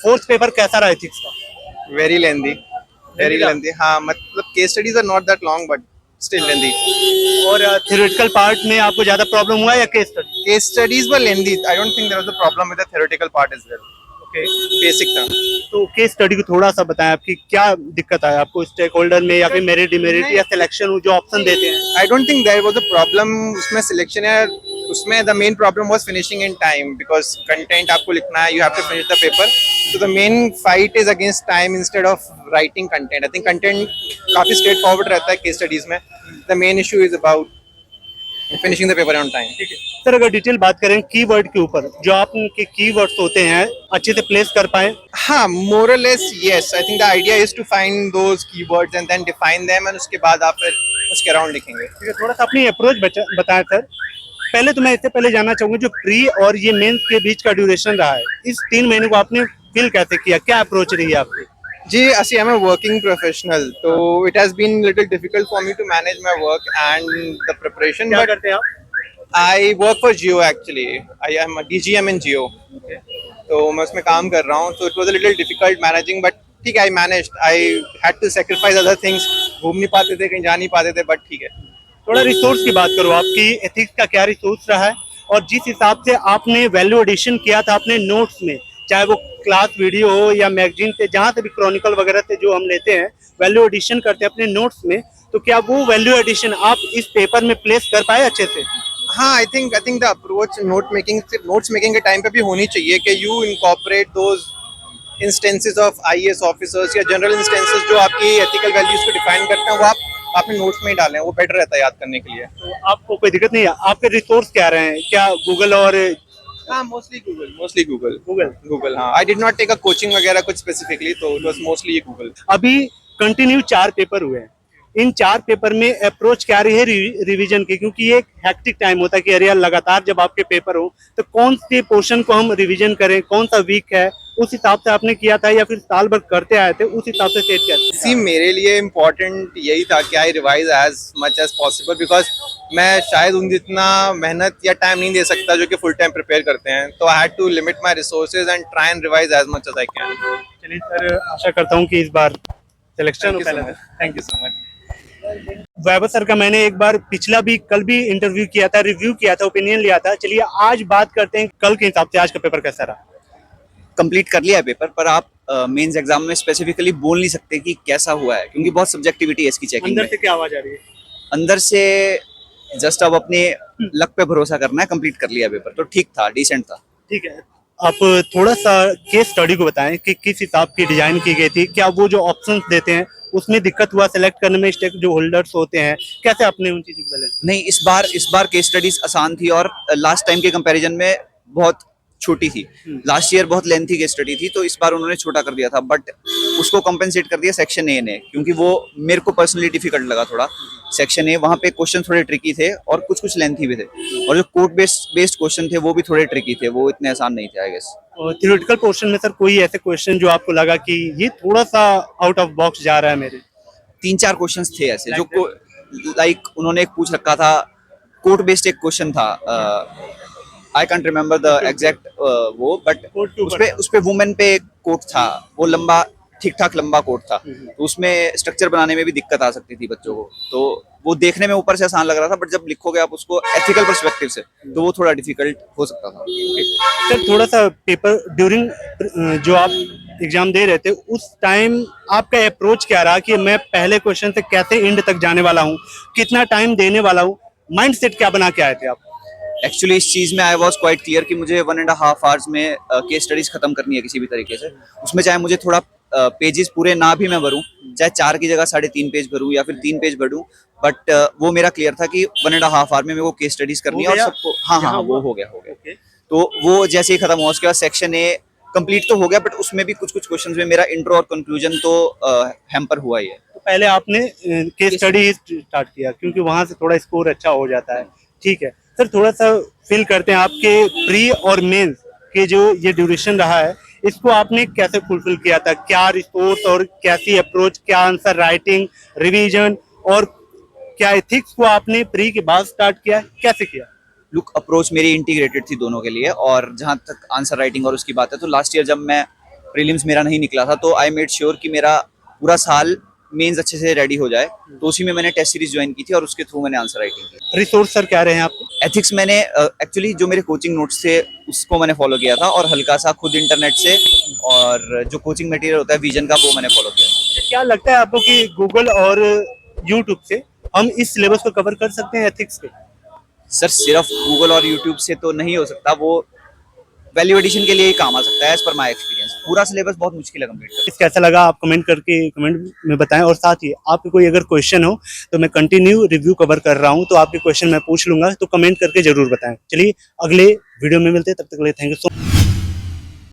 Fourth paper कैसा रहा ethics का? Very lengthy, very lengthy. हाँ, मतलब case studies are not that long but still lengthy. और थ्योरेटिकल पार्ट में आपको ज्यादा प्रॉब्लम हुआ या case study? Case studies were lengthy. I don't think there was a problem with the theoretical part as well. Okay, basic था। तो case study को थोड़ा सा बताएं, आपकी क्या दिक्कत आया आपको स्टेक होल्डर में, या फिर मेरिट डिमेरिट या सिलेक्शन जो ऑप्शन देते हैं? I don't think there was a problem उसमें सिलेक्शन या उसमें। The main problem was finishing in time because content आपको लिखना है, you have to finish the paper. So the main fight is against time instead of writing content. I think content काफी straight forward रहता है case studies में. The main issue is about finishing the paper on time. ठीक है sir, अगर detail बात करें keyword के ऊपर, जो आपके कीवर्ड्स होते हैं अच्छे से प्लेस कर पाए? हाँ, more or less yes. I think the idea is to find those keywords and then define them and उसके बाद आप फिर उसके अराउंड लिखेंगे। ठीक है, थोड़ा सा अपनी अप्रोच बताएं सर। पहले तो मैं इससे पहले जानना चाहूंगा, जो प्री और ये मेंस के बीच का ड्यूरेशन रहा है, इस 3 महीने को आपने फील कैसे किया, क्या अप्रोच रही है आपकी? जी, see, I'm a working professional, so it has been little difficult for me to manage my work and the preparation. क्या But करते हैं आप? I work for Jio actually. I am a DGM in Jio. तो मैं उसमें काम कर रहा हूँ, so it was a little difficult managing, but ठीक है, I managed. I had to sacrifice other things. घूम नहीं पाते थे, कहीं जा नहीं पाते थे, but ठीक है। थोड़ा रिसोर्स की बात करो, आपकी एथिक्स का क्या रिसोर्स रहा है, और जिस हिसाब से आपने वैल्यू एडिशन किया था अपने नोट्स में, चाहे वो क्लास वीडियो हो या मैगजीन से, जहाँ से भी क्रॉनिकल वगैरह से जो हम लेते हैं वैल्यू एडिशन करते हैं अपने नोट्स में, तो क्या वो वैल्यू एडिशन आप इस पेपर में प्लेस कर पाए अच्छे से? हाँ, I think the approach notes making के टाइम पे भी होनी चाहिए कि you incorporate those instances of IAS officers या जनरल इंस्टेंसेस जो आपकी एथिकल वैल्यूज को डिफाइन करते हैं, वो आप अपने नोट्स में ही डालें, वो बेटर रहता है याद करने के लिए। तो आपको कोई दिक्कत नहीं है? आपके रिसोर्स क्या रहे हैं, क्या गूगल और? हाँ, मोस्टली गूगल। गूगल। हाँ, I did not take a coaching वगैरह कुछ स्पेसिफिकली, तो इट वाज मोस्टली गूगल। अभी कंटिन्यू 4 पेपर हुए हैं, इन 4 पेपर में अप्रोच क्या रही है रिवीजन की? क्योंकि ये एक हेक्टिक टाइम होता है कि अरे यार लगातार जब आपके पेपर हो तो कौन से पोर्शन को हम रिवीजन करें, कौन सा वीक है, उस हिसाब से आपने किया था, या फिर साल भर करते आए थे उस हिसाब से सेट किया? सी, मेरे लिए इम्पोर्टेंट यही था कि I revise as much as possible, because मैं शायद उन जितना मेहनत या टाइम नहीं दे सकता जो कि फुल टाइम प्रिपेयर करते हैं, तो I had to limit my resources and try and revise as much as I can. चलिए सर, आशा करता हूँ कि इस बार सिलेक्शन हो। Thank you so much. Vaibhav sir का मैंने एक बार पिछला भी कल भी इंटरव्यू किया था, रिव्यू किया था, ओपिनियन लिया था। चलिए आज बात करते हैं कल के हिसाब से आज का पेपर कैसा रहा? कंप्लीट कर लिया है पेपर, पर आप मेंस एग्जाम में स्पेसिफिकली बोल नहीं सकते कि कैसा हुआ है, क्योंकि बहुत सब्जेक्टिविटी है इसकी चेकिंग अंदर में। से क्या आवाज आ रही है? अंदर से जस्ट अब अपने लक पे भरोसा करना है। कंप्लीट कर लिया पेपर, तो ठीक था, डिसेंट था। ठीक है, आप थोड़ा सा केस स्टडी को बताएं कि किस हिसाब की डिजाइन की गई थी, क्या वो जो ऑप्शंस देते हैं उसमें दिक्कत हुआ सेलेक्ट करने में, स्टेक जो होल्डर्स होते हैं, कैसे आपने उन चीजों को बैलेंस? नहीं, इस बार केस स्टडीज आसान थी और लास्ट टाइम के कंपैरिजन में बहुत छोटी थी। लास्ट ईयर बहुत लेंथी केस स्टडी थी, तो इस बार उन्होंने छोटा कर दिया था, बट उसको कंपेंसेट कर दिया सेक्शन ए ने, क्योंकि वो मेरे को पर्सनली डिफिकल्ट लगा थोड़ा। सेक्शन ए, वहाँ पे क्वेश्चन थोड़े ट्रिकी थे और कुछ लेंथी भी थे, और जो कोड बेस्ड क्वेश्चन थे वो भी थोड़े ट्रिकी थे, वो इतने आसान नहीं थे आई गेस। और थ्योरेटिकल पोर्शन में सर कोई ऐसे क्वेश्चन जो आपको लगा कि ये थोड़ा सा आउट ऑफ बॉक्स जा रहा है मेरे? 3-4 क्वेश्चंस थे ऐसे जो लाइक उन्होंने एक पूछ रखा था, कोड बेस्ड एक क्वेश्चन था, I can't remember the exact वो, बट उसपे वुमेन पे एक कोट था, वो लंबा, ठीक ठाक लंबा कोट था, तो उसमें स्ट्रक्चर बनाने में भी दिक्कत आ सकती थी बच्चों को। तो वो देखने में ऊपर से आसान लग रहा था, बट जब लिखोगे आप उसको एथिकल पर्सपेक्टिव से, तो वो थोड़ा डिफिकल्ट हो सकता था। सर थोड़ा सा पेपर ड्यूरिंग जो आप एग्जाम दे रहे थे उस टाइम आपका अप्रोच क्या रहा कि मैं पहले क्वेश्चन से कैसे एंड तक जाने वाला हूँ, कितना टाइम देने वाला हूँ, माइंड सेट क्या बना के आए थे आप? एक्चुअली इस चीज में आई वाज क्वाइट क्लियर कि मुझे 1.5 आवर्स में केस स्टडीज खत्म करनी है किसी भी तरीके से। उसमें चाहे मुझे थोड़ा पेजेस पूरे ना भी मैं भरूं, चाहे 4 की जगह 3.5 पेज भरूं या फिर 3 पेज भरूं, बट वो मेरा क्लियर था कि 1.5 आवर में मेरे को केस स्टडीज करनी है और सबको। हाँ, वो हो गया। तो वो जैसे ही खत्म हुआ उसके बाद सेक्शन ए कंप्लीट तो हो गया, बट उसमें भी कुछ क्वेश्चंस में मेरा इंट्रो और कंक्लूजन तो हैम्पर हुआ ही है। तो पहले आपने केस स्टडी स्टार्ट किया क्योंकि वहां से थोड़ा स्कोर अच्छा हो जाता है। ठीक है सर, थोड़ा सा फील करते हैं आपके प्री और मेंस के जो ये ड्यूरेशन रहा है, इसको आपने कैसे फुलफिल किया था? क्या रिसोर्स और कैसी अप्रोच, क्या आंसर राइटिंग, रिवीजन, और क्या एथिक्स को आपने प्री के बाद स्टार्ट किया, कैसे किया? लुक, अप्रोच मेरी इंटीग्रेटेड थी दोनों के लिए, और जहां तक आंसर राइटिंग और उसकी बात है, तो लास्ट ईयर जब मैं प्रीलिम्स मेरा नहीं निकला था, तो आई मेड श्योर कि मेरा पूरा साल मेंस अच्छे से रेडी हो जाए। तो उसी में मैंने टेस्ट सीरीज ज्वाइन की थी और उसके थ्रू मैंने आंसर राइटिंग की। रिसोर्स सर क्या रहे हैं आपको? एथिक्स मैंने एक्चुअली जो मेरे कोचिंग नोट्स थे उसको मैंने फॉलो किया था, और हल्का सा खुद इंटरनेट से और जो कोचिंग मटेरियल होता है विजन का, वो मैंने फॉलो किया। क्या लगता है आपको कि गूगल और यूट्यूब से हम इस सिलेबस को कवर कर सकते हैं एथिक्स के? सर सिर्फ गूगल और यूट्यूब से तो नहीं हो सकता, वो वैल्यू एडिशन के लिए ही काम आ सकता है एज पर माय एक्सपीरियंस। पूरा सिलेबस बहुत मुश्किल है कंप्लीट करना। कैसा लगा आप कमेंट करके कमेंट में बताएं, और साथ ही आपके कोई अगर क्वेश्चन हो तो मैं कंटिन्यू रिव्यू कवर कर रहा हूं, तो आपके क्वेश्चन मैं पूछ लूंगा, तो कमेंट करके जरूर बताएं। चलिए अगले वीडियो में मिलते हैं, तब तक के लिए थैंक यू सो मच।